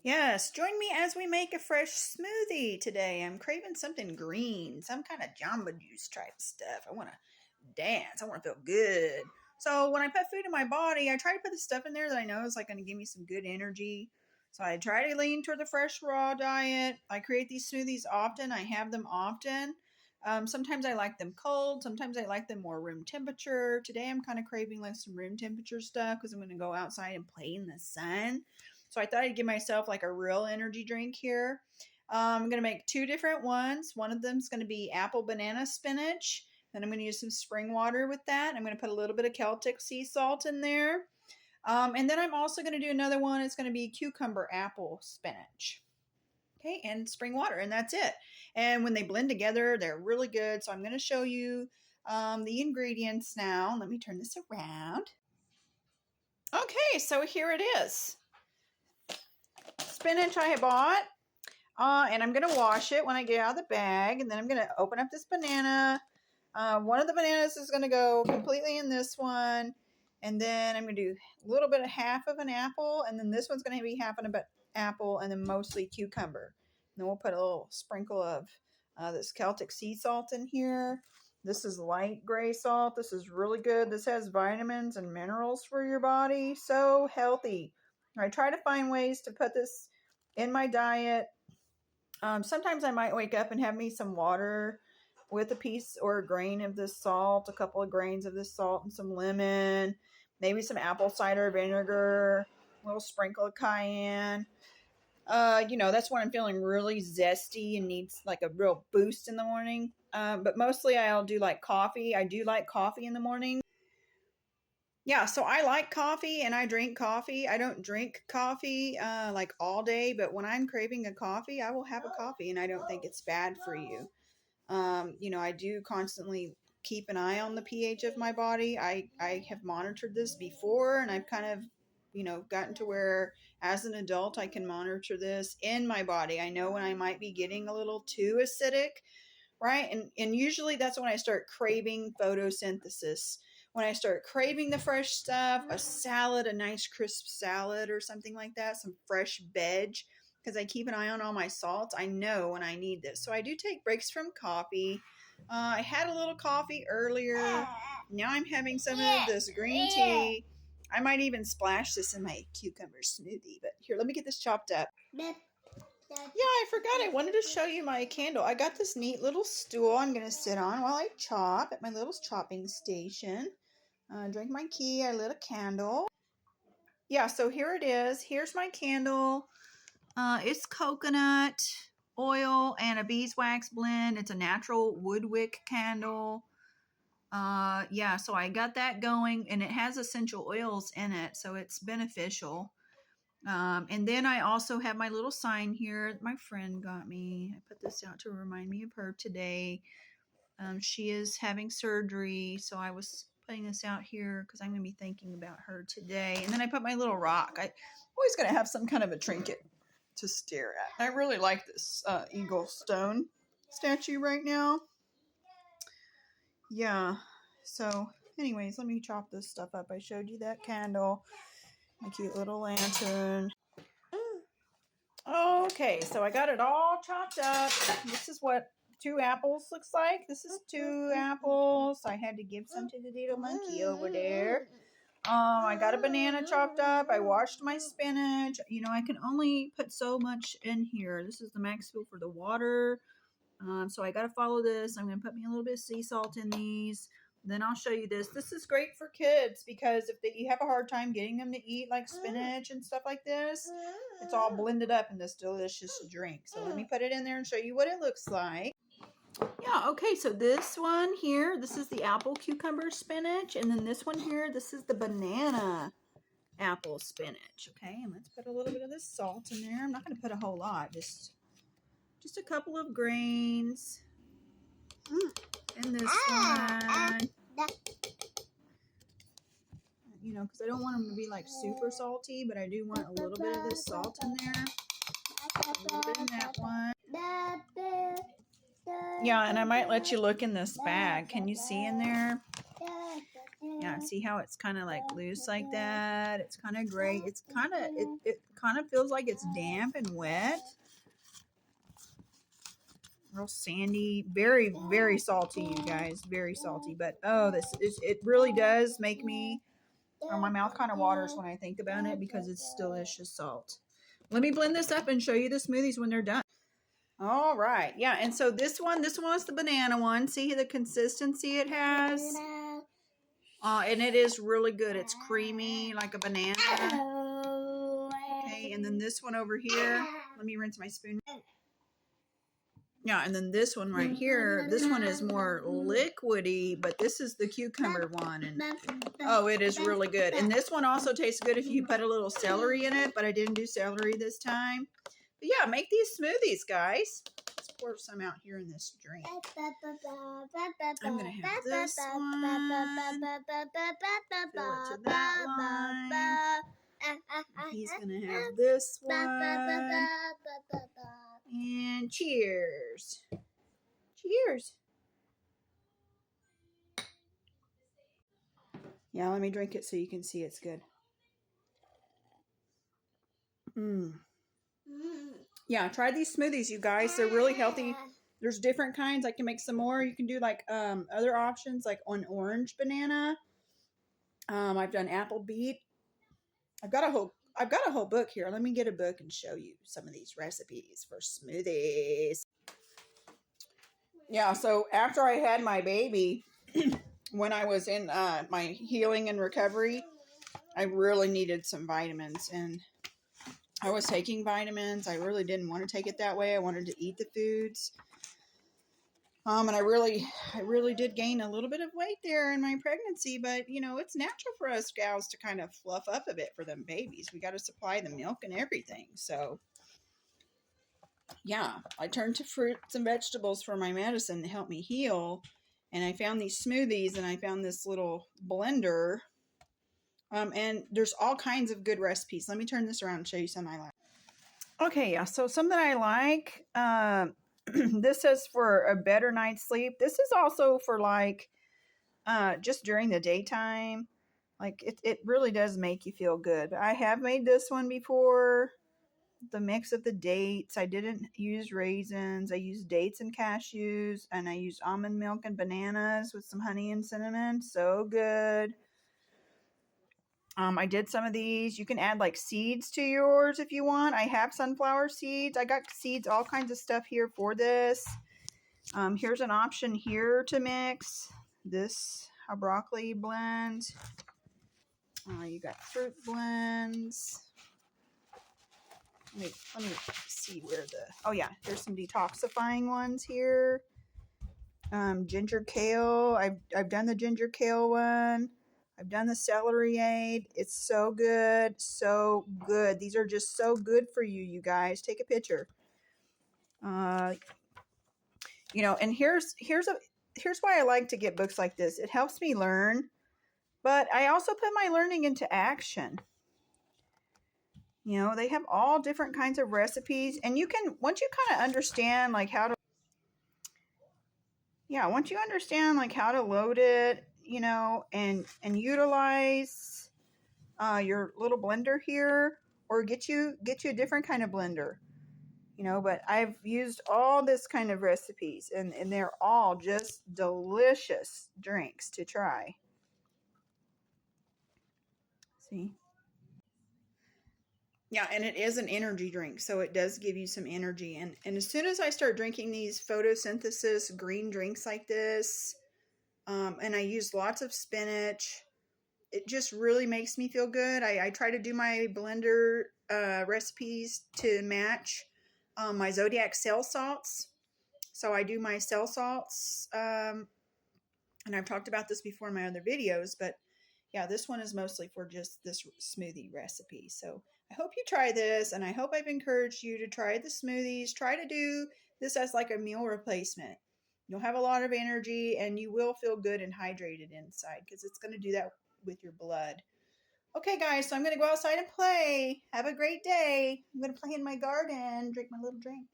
Yes, join me as we make a fresh smoothie today. I'm craving something green, some kind of Jamba Juice type stuff. I want to dance. I want to feel good. So when I put food in my body, I try to put the stuff in there that I know is like going to give me some good energy. So I try to lean toward the fresh raw diet. I create these smoothies often. I have them often. Sometimes I like them cold. Sometimes I like them more room temperature. Today I'm kind of craving like some room temperature stuff because I'm going to go outside and play in the sun. So I thought I'd give myself like a real energy drink here. I'm going to make two different ones. One of them is going to be apple banana spinach. Then I'm going to use some spring water with that. I'm going to put a little bit of Celtic sea salt in there. And then I'm also going to do another one. It's going to be cucumber apple spinach. Okay, and spring water, and that's it. And when they blend together, they're really good. So I'm going to show you the ingredients now. Let me turn this around. Okay, so here it is. Spinach I bought. And I'm going to wash it when I get out of the bag. And then I'm going to open up this banana. One of the bananas is going to go completely in this one. And then I'm going to do a little bit of half of an apple. And then this one's going to be half an apple and then mostly cucumber. And then we'll put a little sprinkle of this Celtic sea salt in here. This is light gray salt. This is really good. This has vitamins and minerals for your body. So healthy. I try to find ways to put this in my diet. Sometimes I might wake up and have me some water with a piece or a grain of this salt, a couple of grains of this salt and some lemon, maybe some apple cider vinegar, a little sprinkle of cayenne. That's when I'm feeling really zesty and needs like a real boost in the morning. But mostly I'll do like coffee. I do like coffee in the morning. Yeah, so I like coffee and I drink coffee. I don't drink coffee like all day, but when I'm craving a coffee, I will have a coffee and I don't think it's bad for you. I do constantly keep an eye on the pH of my body. I have monitored this before and I've kind of, gotten to where as an adult I can monitor this in my body. I know when I might be getting a little too acidic, right? And usually that's when I start craving photosynthesis. When I start craving the fresh stuff, a salad, a nice crisp salad or something like that, some fresh veg, because I keep an eye on all my salts. I know when I need this. So I do take breaks from coffee. I had a little coffee earlier. Now I'm having some of this green tea. I might even splash this in my cucumber smoothie. But here, let me get this chopped up. Yeah, I forgot. I wanted to show you my candle. I got this neat little stool I'm going to sit on while I chop at my little chopping station. Drink my tea. I lit a candle. Yeah, so here it is. Here's my candle. It's coconut oil and a beeswax blend. It's a natural wood wick candle. So I got that going, and it has essential oils in it, so it's beneficial. And then I also have my little sign here. My friend got me. I put this out to remind me of her today. She is having surgery, so I was putting this out here because I'm going to be thinking about her today. And then I put my little rock. I always going to have some kind of a trinket to stare at. I really like this eagle stone statue right now. Yeah. So, anyways, let me chop this stuff up. I showed you that candle, my cute little lantern. Okay, so I got it all chopped up. This is what 2 apples looks like. This is 2 apples. I had to give some to the little monkey over there. I got a banana chopped up. I washed my spinach. I can only put so much in here. This is the max fill for the water. So I got to follow this. I'm going to put me a little bit of sea salt in these. Then I'll show you this. This is great for kids because if you have a hard time getting them to eat like spinach and stuff like this, it's all blended up in this delicious drink. So let me put it in there and show you what it looks like. Yeah, okay, so this one here, this is the apple cucumber spinach. And then this one here, this is the banana apple spinach. Okay, and let's put a little bit of this salt in there. I'm not going to put a whole lot, just a couple of grains. And this one. Because I don't want them to be like super salty, but I do want a little bit of this salt in there. A little bit in that one. Yeah, and I might let you look in this bag. Can you see in there? Yeah, see how it's kind of like loose like that? It's kind of gray. It's kind of, it kind of feels like it's damp and wet. Real sandy, very, very salty, you guys. Very salty. But, oh, this is, it really does make me, my mouth kind of waters when I think about it because it's delicious salt. Let me blend this up and show you the smoothies when they're done. All right. Yeah, and so this one was the banana one. See the consistency it has? And it is really good. It's creamy like a banana. Okay, and then this one over here. Let me rinse my spoon. Yeah, and then this one right here. This one is more liquidy, but this is the cucumber one. And oh, it is really good. And this one also tastes good if you put a little celery in it, but I didn't do celery this time. But yeah, make these smoothies, guys. Let's pour some out here in this drink. I'm going to have this one. Fill it to that line. He's going to have this one. And cheers. Cheers. Yeah, let me drink it so you can see it's good. Yeah, try these smoothies, you guys. They're really healthy. There's different kinds. I can make some more. You can do like other options, like on orange banana. I've done apple beet. I've got a whole book here. Let me get a book and show you some of these recipes for smoothies. Yeah, so after I had my baby, when I was in my healing and recovery, I really needed some vitamins, and I was taking vitamins. I really didn't want to take it that way. I wanted to eat the foods. And I really did gain a little bit of weight there in my pregnancy, but you know, it's natural for us gals to kind of fluff up a bit for them babies. We got to supply the milk and everything. So yeah, I turned to fruits and vegetables for my medicine to help me heal. And I found these smoothies, and I found this little blender. And there's all kinds of good recipes. Let me turn this around and show you some I like. Okay, yeah, so some that I like, this is for a better night's sleep. This is also for like, just during the daytime. Like it really does make you feel good. I have made this one before. The mix of the dates. I didn't use raisins. I used dates and cashews, and I used almond milk and bananas with some honey and cinnamon. So good. I did some of these. You can add like seeds to yours if you want. I have sunflower seeds. I got seeds, all kinds of stuff here for this. Here's an option here to mix. This a broccoli blend. You got fruit blends. Let me see where oh yeah, there's some detoxifying ones here. Ginger kale. I've done the ginger kale one. I've done the celery aid. It's so good. So good. These are just so good for you, you guys. Take a picture. You know, and here's why I like to get books like this. It helps me learn, but I also put my learning into action. You know, they have all different kinds of recipes, and you can, once you kind of understand like how to, once you understand like how to load it, you know, and utilize your little blender here, or get you a different kind of blender, you know. But I've used all this kind of recipes, and they're all just delicious drinks to try. See? Yeah, and it is an energy drink, so it does give you some energy. And as soon as I start drinking these photosynthesis green drinks like this, and I use lots of spinach, it just really makes me feel good. I try to do my blender recipes to match my Zodiac cell salts. So I do my cell salts, and I've talked about this before in my other videos, but yeah, this one is mostly for just this smoothie recipe. So I hope you try this, and I hope I've encouraged you to try the smoothies. Try to do this as like a meal replacement. You'll have a lot of energy, and you will feel good and hydrated inside, because it's going to do that with your blood. Okay, guys, so I'm going to go outside and play. Have a great day. I'm going to play in my garden, drink my little drink.